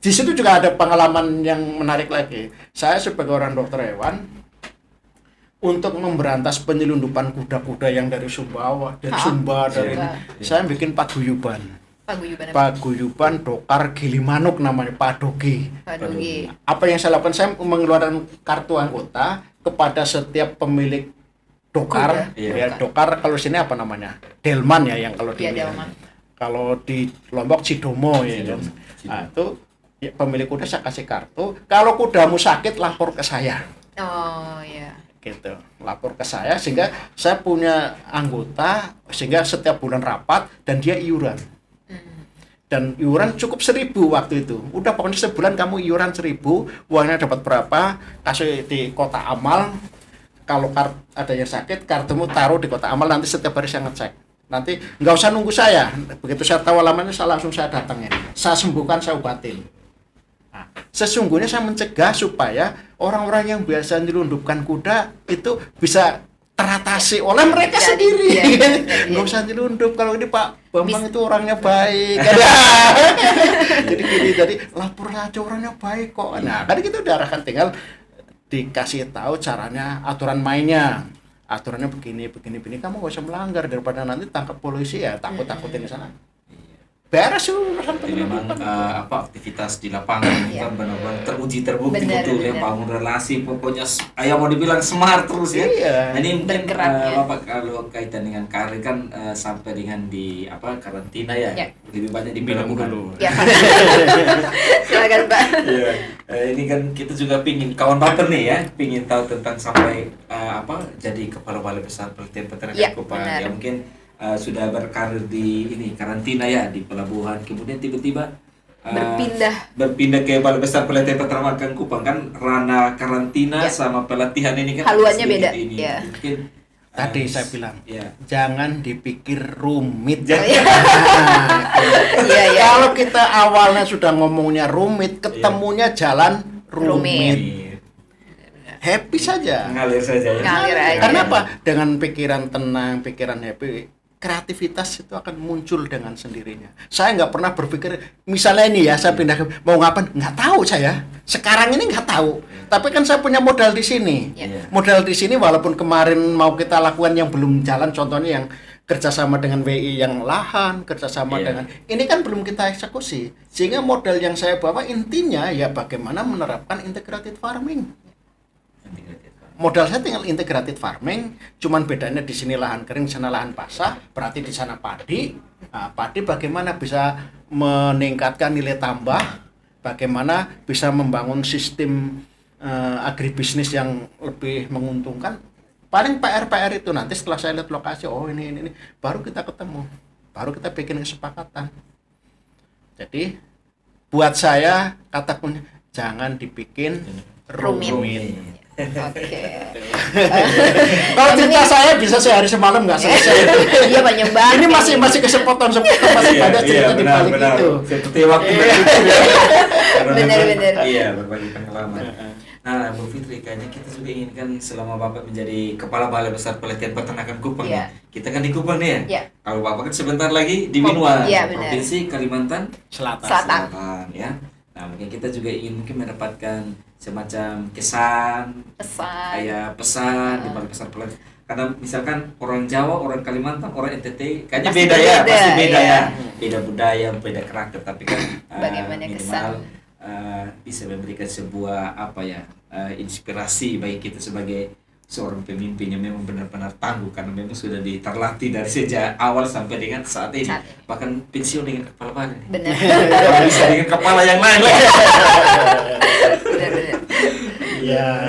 Di situ juga ada pengalaman yang menarik lagi. Saya sebagai orang dokter hewan untuk memberantas penyelundupan kuda-kuda yang dari Sumbawa, saya bikin paguyuban. Paguyuban Dokar Gilimanuk namanya, Padogi. Apa yang saya lakukan, saya mengeluarkan kartu anggota kepada setiap pemilik Dokar. Dokar kalau sini apa namanya? Delman ya yang kalau di kalau di Lombok Cidomo ya kan. Nah, itu ya, pemilik kuda saya kasih kartu. Kalau kudamu sakit lapor ke saya. Gitu, lapor ke saya sehingga saya punya anggota sehingga setiap bulan rapat dan dia iuran. Dan iuran cukup 1.000 waktu itu. Udah pokoknya sebulan kamu iuran 1.000, uangnya dapat berapa, kasih di kota amal. kalau ada yang sakit, kartumu taruh di kotak amal, nanti setiap hari saya ngecek. Nanti nggak usah nunggu saya. Begitu saya tahu alamatnya, saya langsung saya datangin. Saya sembuhkan, saya obatin. Nah, sesungguhnya saya mencegah supaya orang-orang yang biasa nyelundupkan kuda itu bisa teratasi oleh mereka sendiri. Nggak usah nyelundup. Kalau ini Pak Bambang itu orangnya baik. Jadi gini, jadi lapor aja orangnya baik kok. Nah, kan kita udah arahkan, tinggal dikasih tahu caranya, aturan mainnya. Aturannya begini, kamu gak usah melanggar, daripada nanti tangkap polisi ya takut-takutin ke sana. Beres urusan jadi memang aktivitas di lapangan itu kan benar-benar terbukti betul ya, bangun relasi, pokoknya mau dibilang smart terus ya. Nah, ini mungkin Bapak kalau kaitan dengan karir kan sampai dengan di karantina ya, lebih banyak di film dulu. Ya. Silakan Pak. Ini kan kita juga pingin kawan Bapak nih ya, pingin tahu tentang sampai jadi kepala balai besar pelatihan peternakan Kupang ya, mungkin sudah berkarir di karantina ya di pelabuhan, kemudian tiba-tiba berpindah ke Balai Besar Pelatihan Peternakan Kupang, kan ranah karantina sama pelatihan ini kan haluannya beda. Mungkin tadi saya bilang jangan dipikir rumit. Kalau kita awalnya sudah ngomongnya rumit, ketemunya jalan rumit. Happy saja. Ngalir saja ya. Karena apa? Dengan pikiran tenang, pikiran happy, kreativitas itu akan muncul dengan sendirinya. Saya nggak pernah berpikir, misalnya ini ya, saya pindah mau ngapain, nggak tahu saya. Sekarang ini nggak tahu. Tapi kan saya punya modal di sini. Modal di sini, walaupun kemarin mau kita lakukan yang belum jalan, contohnya yang kerjasama dengan WI yang lahan, kerjasama dengan ini kan belum kita eksekusi. Sehingga modal yang saya bawa intinya ya bagaimana menerapkan integrated farming. Modal saya tinggal integrated farming, cuman bedanya di sini lahan kering, di sana lahan basah, berarti di sana padi. Nah, padi bagaimana bisa meningkatkan nilai tambah, bagaimana bisa membangun sistem agribisnis yang lebih menguntungkan. Paling PR itu nanti setelah saya lihat lokasi, ini baru kita ketemu, baru kita bikin kesepakatan. Jadi buat saya kata kuncinya jangan dibikin rumit. Oke. Kalau cerita saya bisa sehari semalam nggak selesai. Iya, banyak banget. Ini masih kesempatan masih ada cerita di balik itu. Seperti waktu benar. Iya, berbagi pengalaman. Nah, Bu Fitri, kayaknya kita juga inginkan selama Bapak menjadi Kepala Balai Besar Pelatihan Peternakan Kupang. Kita kan di Kupang nih ya. Kalau Bapak kan sebentar lagi di Minuan, Provinsi Kalimantan Selatan ya. Nah, mungkin kita juga ingin mendapatkan semacam pesan di Balai Besar Pelatihan. Karena misalkan orang Jawa, orang Kalimantan, orang NTT kayaknya beda ya, pasti beda ya. Beda budaya, beda karakter, tapi kan bagaimana minimal bisa memberikan sebuah inspirasi bagi kita sebagai seorang pemimpin yang memang benar-benar tangguh, karena memang sudah terlatih dari sejak awal sampai dengan saat ini. Bahkan pensiun dengan kepala balai. Benar. Bisa dengan kepala yang lain lagi.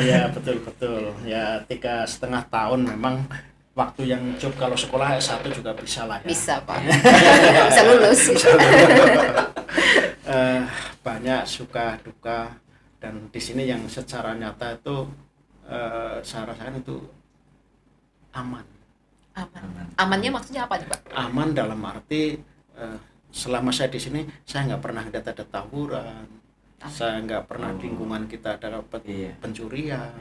Ya betul. Ya 3,5 tahun memang waktu yang cukup. Kalau sekolah S1 juga bisa lah ya. Bisa Pak. Bisa lulus. Banyak suka duka, dan di sini yang secara nyata itu saya rasakan itu aman. Amannya maksudnya apa nih Pak? Aman dalam arti selama saya di sini saya nggak pernah ada tawuran, saya nggak pernah di lingkungan kita ada pencurian,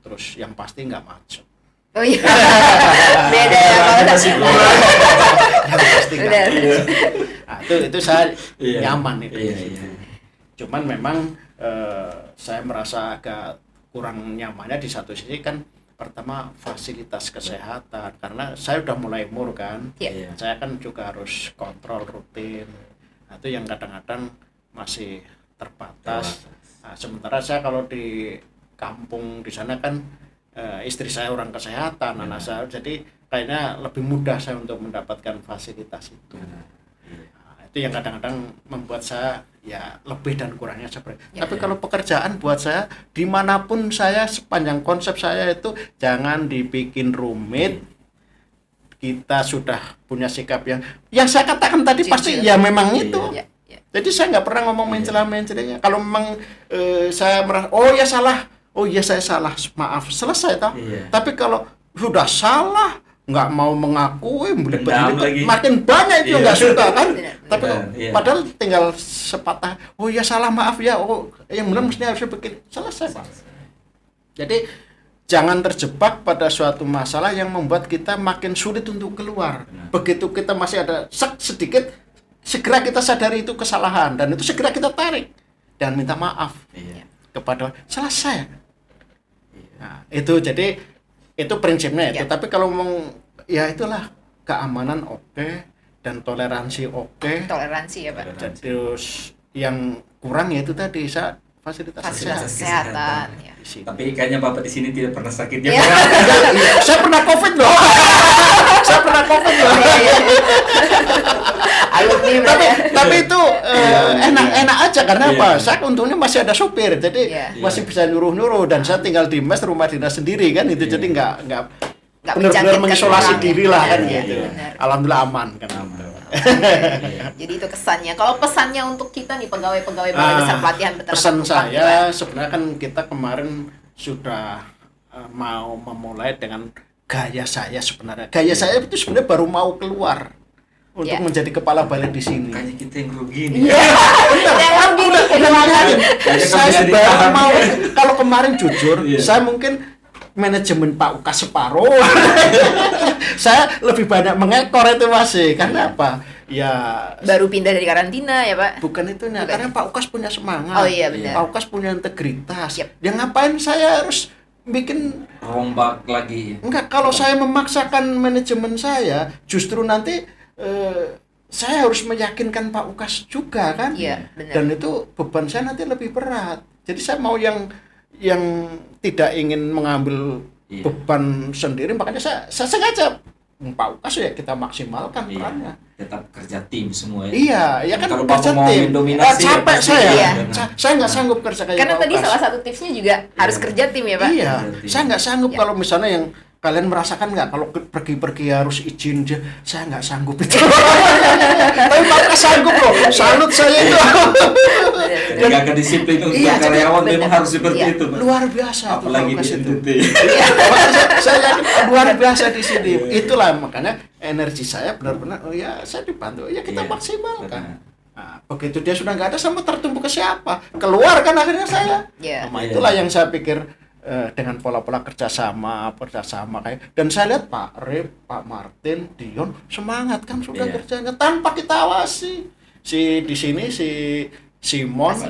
terus yang pasti nggak macet. Oh iya. Beda ya kalau pasti nggak. Itu saya nyaman itu. Cuman memang saya merasa agak kurang nyamannya di satu sisi kan, pertama fasilitas kesehatan, karena saya udah mulai umur kan, saya kan juga harus kontrol rutin. Nah, itu yang kadang-kadang masih terbatas. Nah, sementara saya kalau di kampung di sana kan istri saya orang kesehatan, anak saya, jadi kayaknya lebih mudah saya untuk mendapatkan fasilitas itu. Nah, itu yang kadang-kadang membuat saya ya lebih dan kurangnya seperti. Tapi kalau pekerjaan buat saya dimanapun saya, sepanjang konsep saya itu jangan dibikin rumit. Kita sudah punya sikap yang saya katakan tadi pasti ya memang itu. Jadi saya nggak pernah ngomong mencela-mencelanya. Kalau memang saya merasa salah, oh iya saya salah, maaf, selesai toh. Tapi kalau sudah salah nggak mau mengakui, makin banyak itu nggak suka kan. Tapi padahal tinggal sepatah, oh ya salah, maaf ya, oh yang benar mestinya harus bikin selesai Pak. Jadi jangan terjebak pada suatu masalah yang membuat kita makin sulit untuk keluar. Begitu kita masih ada sedikit, segera kita sadari itu kesalahan dan itu segera kita tarik dan minta maaf kepada selesai. Nah, itu jadi itu prinsipnya itu. Tapi kalau ngomong ya itulah keamanan oke, dan toleransi oke. Toleransi ya Pak. Terus yang kurang ya itu tadi fasilitas kesehatan. Ya. Tapi kayaknya Bapak di sini tidak pernah sakit ya. Saya pernah COVID loh. Tapi itu enak aja karena apa? Saya untungnya masih ada supir, jadi masih bisa nyuruh dan saya tinggal di mes rumah dinas sendiri kan itu, jadi nggak benar-benar mengisolasi diri lah kan gitu. Alhamdulillah aman kan. Jadi itu kesannya. Kalau pesannya untuk kita nih pegawai-pegawai Balai Besar Pelatihan Peternakan pesan saya sebenarnya kan kita kemarin sudah mau memulai dengan gaya saya sebenarnya. Gaya saya itu sebenarnya baru mau keluar untuk menjadi kepala balai di sini. Kayaknya kita yang rugi nih. Saya baru mau. Kalau kemarin jujur, saya mungkin manajemen Pak Ukas separuh. Saya lebih banyak mengekor itu masih. Karena apa? Ya baru pindah dari karantina ya Pak. Bukan itu karena Pak Ukas punya semangat. Oh iya benar. Pak Ukas punya integritas. Yang ngapain saya harus bikin rombak lagi? Enggak, kalau saya memaksakan manajemen saya, justru nanti saya harus meyakinkan Pak Ukas juga kan. Iya, benar. Dan itu beban saya nanti lebih berat. Jadi saya mau yang tidak ingin mengambil beban sendiri, makanya saya sengaja Pak Ukas ya kita maksimalkan perannya. Tetap kerja tim semua ya. Iya, ya kan kalau kerja tim. Capek saya. Saya nggak sanggup kerja kayak karena Pak tadi Ukas. Salah satu tipsnya juga harus kerja tim ya Pak. Iya, saya nggak sanggup kalau misalnya yang kalian merasakan nggak kalau pergi-pergi harus izin dia, saya nggak sanggup itu. Tapi Pak Ukas sanggup loh, salut saya itu. Jadi nggak disiplin untuk karyawan memang harus seperti itu. Luar biasa. Apalagi di NTT. Saya yakin luar biasa di sini. Itulah makanya energi saya benar-benar, saya dibantu, kita maksimalkan. Nah, begitu dia sudah nggak ada, sama tertumpu ke siapa? Keluar kan akhirnya saya. Itulah yang saya pikir. Dengan pola-pola kerjasama kayak, dan saya lihat Pak Rip, Pak Martin, Dion semangat kan sudah kerjanya tanpa kita awasi. Di sini si Simon,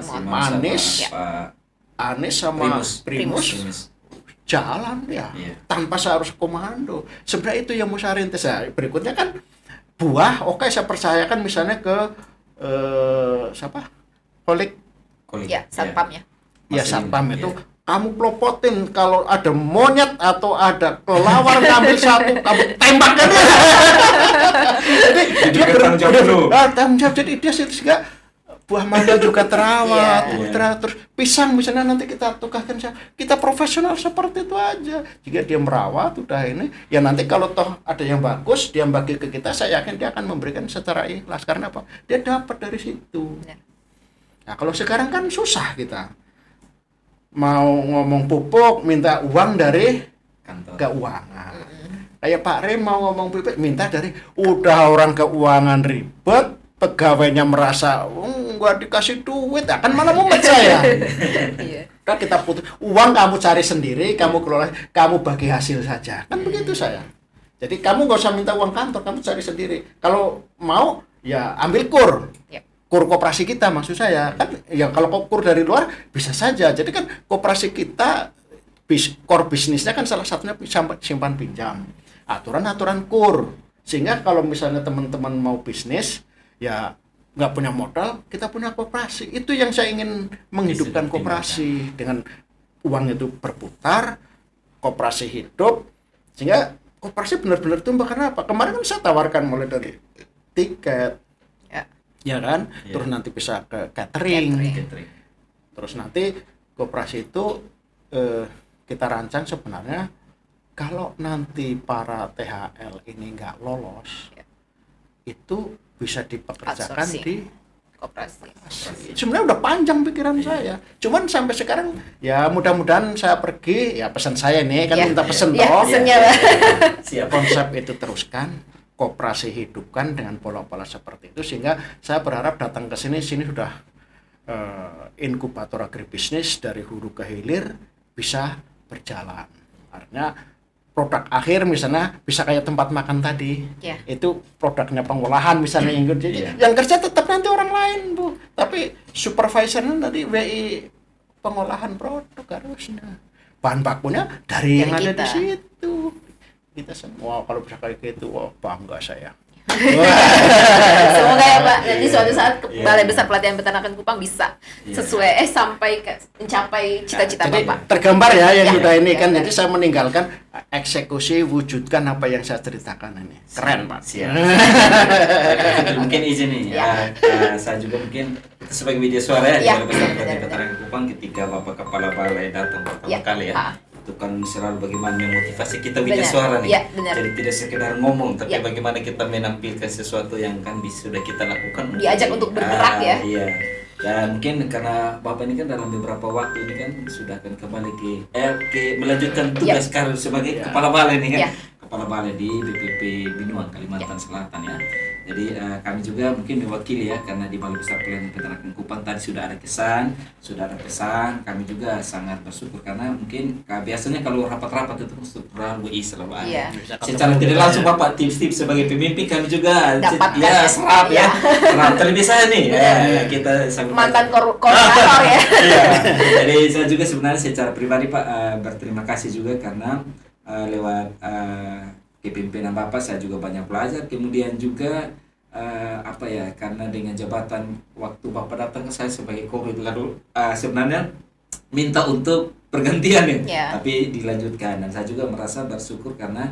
Anis sama Primus jalan tanpa saya harus komando. Sebenarnya itu yang mau saya rintis. Berikutnya kan buah, saya percayakan misalnya ke siapa? Kolik. Satpamnya. Satpam itu. Kamu pelopotin, kalau ada monyet atau ada kelelawar ngambil satu, kamu tembakkan. Jadi dia tanggung jawab. Jadi dia juga buah mangga juga terawat, terus pisang misalnya nanti kita tukahkan, kita profesional seperti itu aja. Jika dia merawat udah ini, ya nanti kalau toh ada yang bagus dia bagi ke kita, saya yakin dia akan memberikan secara ikhlas. Karena apa? Dia dapat dari situ. Nah kalau sekarang kan susah kita. Mau ngomong pupuk minta uang dari kantor keuangan. Kayak Pak Rem mau ngomong pupuk minta dari, udah orang keuangan ribet, pegawainya merasa gua dikasih duit, akan mana mau percaya. Kan kita putus, uang kamu cari sendiri, kamu kelola, kamu bagi hasil saja. Kan begitu saya. Jadi kamu nggak usah minta uang kantor, kamu cari sendiri. Kalau mau ya ambil kur. Kur koperasi kita maksud saya kan, ya kalau kur dari luar bisa saja. Jadi kan koperasi kita core bisnisnya kan salah satunya simpan pinjam, aturan kur, sehingga kalau misalnya teman-teman mau bisnis ya nggak punya modal, kita punya koperasi. Itu yang saya ingin menghidupkan koperasi dengan uang itu berputar, koperasi hidup, sehingga koperasi benar-benar tumbuh. Karena apa? Kemarin kan saya tawarkan mulai dari tiket, ya kan, terus nanti bisa ke catering. Terus nanti koperasi itu kita rancang sebenarnya kalau nanti para THL ini nggak lolos, itu bisa dipekerjakan di Koperasi. Sebenarnya udah panjang pikiran saya. Cuman sampai sekarang ya mudah-mudahan saya pergi ya pesan saya nih kan minta pesen toh. Pesennya, Siap. Konsep itu teruskan, koperasi hidupkan dengan pola-pola seperti itu sehingga saya berharap datang ke sini sudah inkubator agribisnis dari hulu ke hilir bisa berjalan. Artinya produk akhir misalnya bisa kayak tempat makan tadi, itu produknya pengolahan misalnya yang kerja tetap nanti orang lain Bu, tapi supervisornya tadi WI pengolahan produk harusnya bahan bakunya dari yang ada di situ. Kita semua kalau bisa kayak gitu, bangga saya. Semoga ya Pak, nanti suatu saat Balai Besar Pelatihan Peternakan Kupang bisa sesuai sampai mencapai cita-cita Bapak. Tergambar ya yang sudah ini kan, jadi saya meninggalkan eksekusi, wujudkan apa yang saya ceritakan ini. Keren Pak. Siap. Mungkin izin nih, saya juga mungkin kita sebagai media suara ya di Balai Besar Pelatihan Peternakan Kupang ketika Bapak Kepala Balai datang pertama kali ya. Itu kan selalu bagaimana memotivasi kita media suara nih. Jadi tidak sekedar ngomong, tapi bagaimana kita menampilkan sesuatu yang kan sudah kita lakukan. Diajak untuk bergerak ya. Iya. Dan mungkin karena Bapak ini kan dalam beberapa waktu ini kan sudah akan kembali ke melanjutkan tugas karir sebagai kepala balai nih kan. Kepala balai di BPP Binuang Kalimantan Selatan ya. Jadi kami juga mungkin mewakili ya, karena di Balai Besar Pelatihan Peternakan Kupang tadi sudah ada kesan, sudah ada pesan. Kami juga sangat bersyukur karena mungkin biasanya kalau rapat-rapat itu selalu selalu ada. Secara tidak langsung Bapak tips-tips sebagai pemimpin kami juga serap ya. Serap terlebih saya nih. Kita mantan koordinator ya. Jadi saya juga sebenarnya secara pribadi Pak berterima kasih juga karena lewat kepemimpinan Bapak saya juga banyak belajar, kemudian juga karena dengan jabatan waktu Bapak datang ke saya sebagai koordinator lalu sebenarnya minta untuk pergantian ya, tapi dilanjutkan dan saya juga merasa bersyukur karena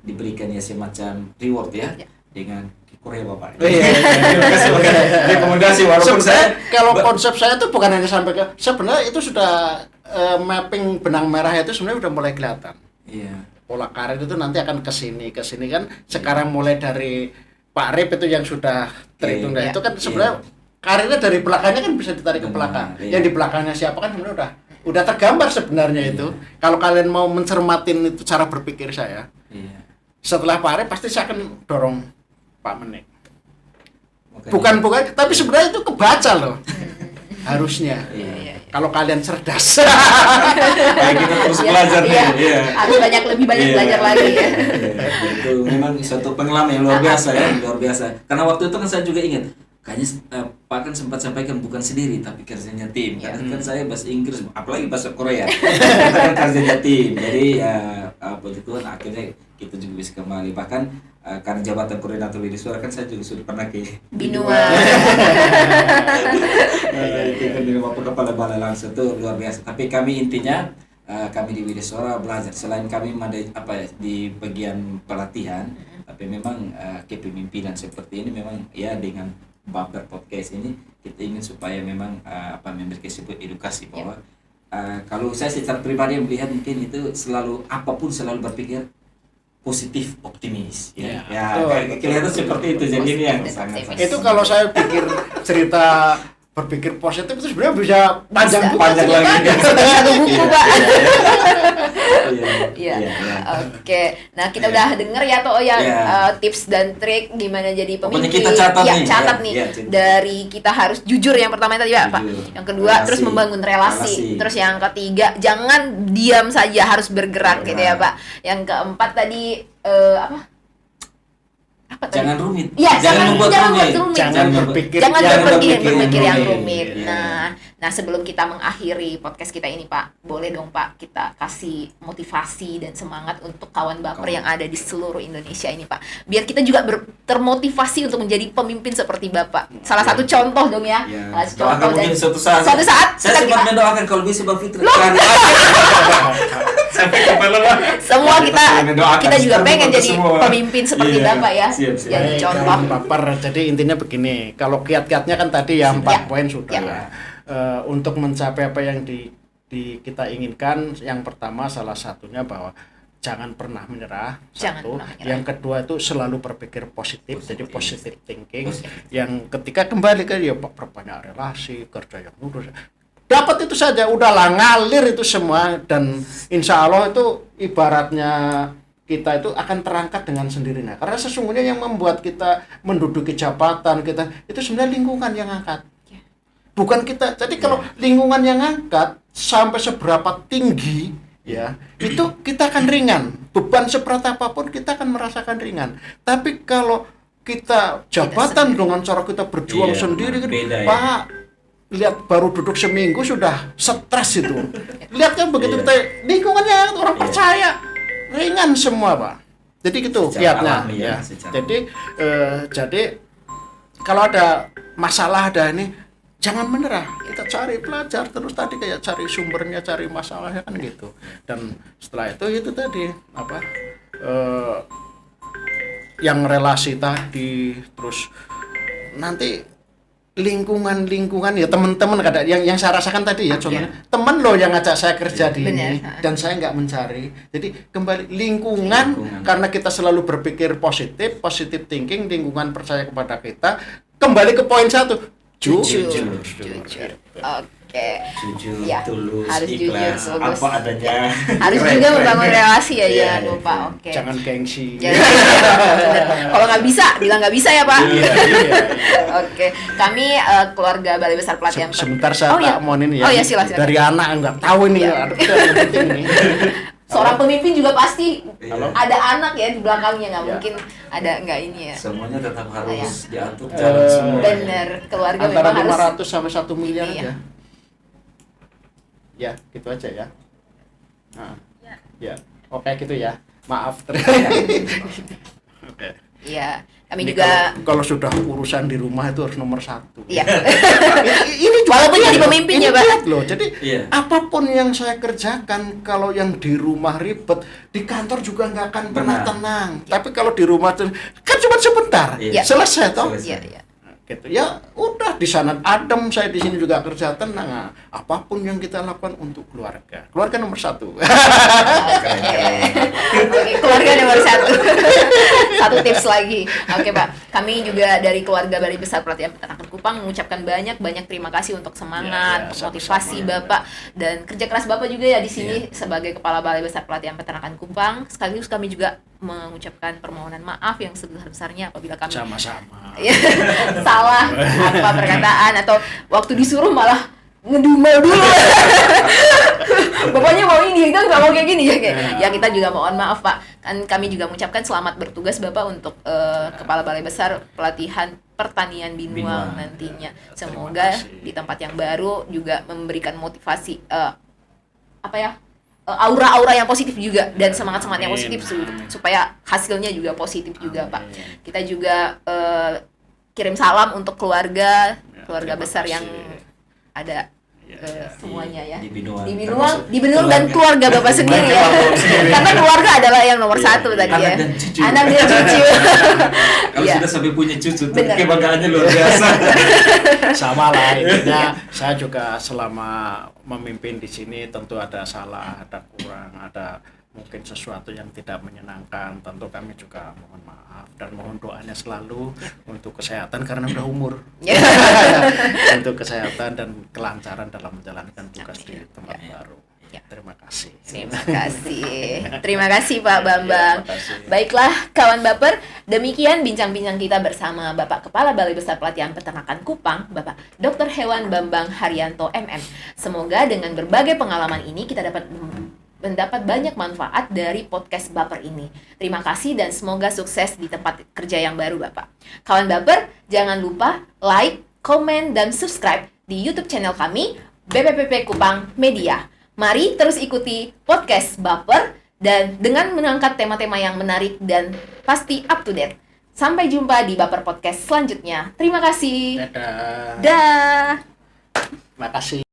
diberikan ya semacam reward ya dengan Korea Bapak. Terima kasih rekomendasi walaupun saya kalau konsep saya itu bukan hanya sampai ke sebenarnya itu sudah mapping benang merah itu sebenarnya sudah mulai kelihatan. Iya. Pola karir itu nanti akan ke sini kan sekarang mulai dari Pak Rip itu yang sudah terhitung itu kan sebenarnya karirnya dari belakangnya kan bisa ditarik ke belakang. Yang di belakangnya siapa kan sebenarnya udah tergambar sebenarnya itu. Kalau kalian mau mencermatin itu cara berpikir saya. Setelah Pak Rip pasti saya akan dorong Pak Menik. Bukan tapi sebenarnya itu kebaca loh. Harusnya. Kalau kalian cerdas. Kita terus belajar nih. Harus lebih banyak belajar lagi ya. Itu memang suatu pengalaman yang luar biasa ya, luar biasa. Karena waktu itu kan saya juga ingat, kayaknya Pak kan sempat sampaikan bukan sendiri tapi kerjanya tim. Karena kan saya bahasa Inggris, apalagi bahasa Korea. Kita kan kerjanya tim. Jadi puji Tuhan akhirnya kita juga bisa kembali. Bahkan karena jabatan koordinator media suara kan saya juga sudah pernah ke Binuang. Itu kan dengan Bapak Kepala Balai langsung tuh luar biasa. Tapi kami intinya kami di media suara belajar selain kami di bagian pelatihan, tapi memang kepemimpinan seperti ini memang ya dengan Baper Podcast ini kita ingin supaya memang memberikan sebuah edukasi bahwa kalau saya secara pribadi melihat mungkin itu selalu apapun selalu berpikir positif, optimis. Kelihatan seperti itu. Jadi ini yang sangat. Itu kalau saya berpikir positif itu sebenarnya bisa panjang lagi. Satu buku Pak. Oke. Nah kita udah denger ya toh tips dan trik gimana jadi pemimpin. Kita catat nih. Dari kita harus jujur yang pertama tadi Pak. Yang kedua terus membangun relasi. Terus yang ketiga jangan diam saja, harus bergerak gitu ya Pak. Yang keempat tadi jangan rumit. Jangan membuat rumit. Jangan berpikir yang rumit. Nah, sebelum kita mengakhiri podcast kita ini, Pak, boleh dong Pak kita kasih motivasi dan semangat untuk kawan Baper yang ada di seluruh Indonesia ini, Pak. Biar kita juga termotivasi untuk menjadi pemimpin seperti Bapak. Salah satu contoh dong ya. Contoh mungkin suatu saat saya sempat mendoakan kalau bisa Bang Fitri. Semua kita juga pengen jadi pemimpin seperti Bapak ya. Jadi contoh Baper. Jadi intinya begini, kalau kiat-kiatnya kan tadi ya 4 poin sudah ya. Untuk mencapai apa yang kita inginkan, yang pertama salah satunya bahwa jangan pernah menyerah. Jangan Satu. pernah menyerah. Yang kedua itu selalu berpikir positif. Jadi positive thinking. Yang ketika kembali ke ya perbanyak relasi, kerja yang lurus. Dapat itu saja, udahlah ngalir itu semua, dan insya Allah itu ibaratnya kita itu akan terangkat dengan sendirinya. Karena sesungguhnya yang membuat kita menduduki jabatan kita itu sebenarnya lingkungan yang angkat. Bukan kita. Jadi kalau lingkungan yang angkat sampai seberapa tinggi ya, itu kita akan ringan. Beban seberat apapun kita akan merasakan ringan. Tapi kalau kita jabatan dengan cara kita berjuang sendiri, beda, Pak, lihat baru duduk seminggu sudah stres itu. Lihat kan begitu kita lingkungannya orang percaya, ringan semua, Pak. Jadi gitu lihatnya ya. Jadi kalau ada masalah ada ini, jangan menyerah, kita cari, belajar terus tadi, kayak cari sumbernya, cari masalahnya kan gitu. Dan setelah itu tadi apa yang relasi tadi, terus nanti lingkungan ya, teman-teman kadang yang saya rasakan tadi ya, contohnya teman loh yang ngajak saya kerja di ini dan saya nggak mencari. Jadi kembali lingkungan. Karena kita selalu berpikir positif thinking, lingkungan percaya kepada kita. Kembali ke poin 1, jujur. Oke. Jujur, ya, tulus, harus ikhlas, jujur, apa adanya. Harus juga membangun relasi ya, lupa. Oke. Jangan gengsi. Kalau nggak bisa, bilang nggak bisa ya, Pak. Iya. Oke, kami keluarga Balai Besar Pelatihan. Sebentar saya mau ini ya. Silakan. Dari anak nggak tahu ini ya. Yang penting ini. Seorang pemimpin juga pasti ada anak ya di belakangnya, nggak mungkin ada nggak ini ya. Semuanya tetap harus diatur jalan semua. Bener, keluarga antara memang 500 harus sampai 1 miliar ini aja. Ya, gitu aja ya. Nah, ya. Oke gitu ya. Maaf. Oke. Iya, kami Ini juga kalau sudah urusan di rumah itu harus nomor 1. Iya. Ini Walaupun jadi pemimpin ya, Pak. Loh. Jadi apapun yang saya kerjakan, kalau yang di rumah ribet, di kantor juga nggak akan pernah tenang. Tapi kalau di rumah kan cuma sebentar, selesai toh. Iya. Gitu ya, udah di sana adem, saya di sini juga kerja tenang. Nah, apapun yang kita lakukan untuk keluarga nomor 1. Oke, keluarga nomor 1. Satu tips lagi. Oke, Pak, kami juga dari keluarga Balai Besar Pelatihan Peternakan Kupang mengucapkan banyak terima kasih untuk semangat, motivasi Bapak dan kerja keras Bapak juga ya di sini sebagai Kepala Balai Besar Pelatihan Peternakan Kupang. Sekaligus kami juga mengucapkan permohonan maaf yang sebesar-besarnya apabila kami sama-sama salah apa perkataan atau waktu disuruh malah ngedumel dulu. Bapaknya mau ini, kita nggak mau kayak gini ya, ya kita juga mohon maaf, Pak. Kan kami juga mengucapkan selamat bertugas Bapak untuk Kepala Balai Besar Pelatihan Pertanian Binuang nantinya. Semoga di tempat yang baru juga memberikan motivasi aura-aura yang positif juga dan semangat-semangat yang positif supaya hasilnya juga positif juga, Pak. Kita juga kirim salam untuk keluarga besar yang ada semuanya ya di Binuang dan keluarga Bapak sendiri ya. Karena keluarga adalah yang nomor 1 tadi ya. Anak dan cucu. Kalau sudah sampai punya cucu, kebanggaannya luar biasa. Sama lah, intinya saya juga selama memimpin di sini tentu ada salah, ada kurang, ada mungkin sesuatu yang tidak menyenangkan. Tentu kami juga mohon maaf dan mohon doanya selalu untuk kesehatan karena udah umur. Untuk kesehatan dan kelancaran dalam menjalankan tugas di tempat baru. Terima kasih. Terima kasih Pak Bambang. Baiklah kawan Baper, demikian bincang-bincang kita bersama Bapak Kepala Balai Besar Pelatihan Peternakan Kupang, Bapak Dr. Hewan Bambang Haryanto MM. Semoga dengan berbagai pengalaman ini kita dapat mendapat banyak manfaat dari podcast Baper ini. Terima kasih dan semoga sukses di tempat kerja yang baru Bapak. Kawan Baper, jangan lupa like, komen, dan subscribe di YouTube channel kami BPPP Kupang Media. Mari terus ikuti podcast Baper dan dengan mengangkat tema-tema yang menarik dan pasti up to date. Sampai jumpa di Baper Podcast selanjutnya. Terima kasih. Dadah. Dah. Terima kasih.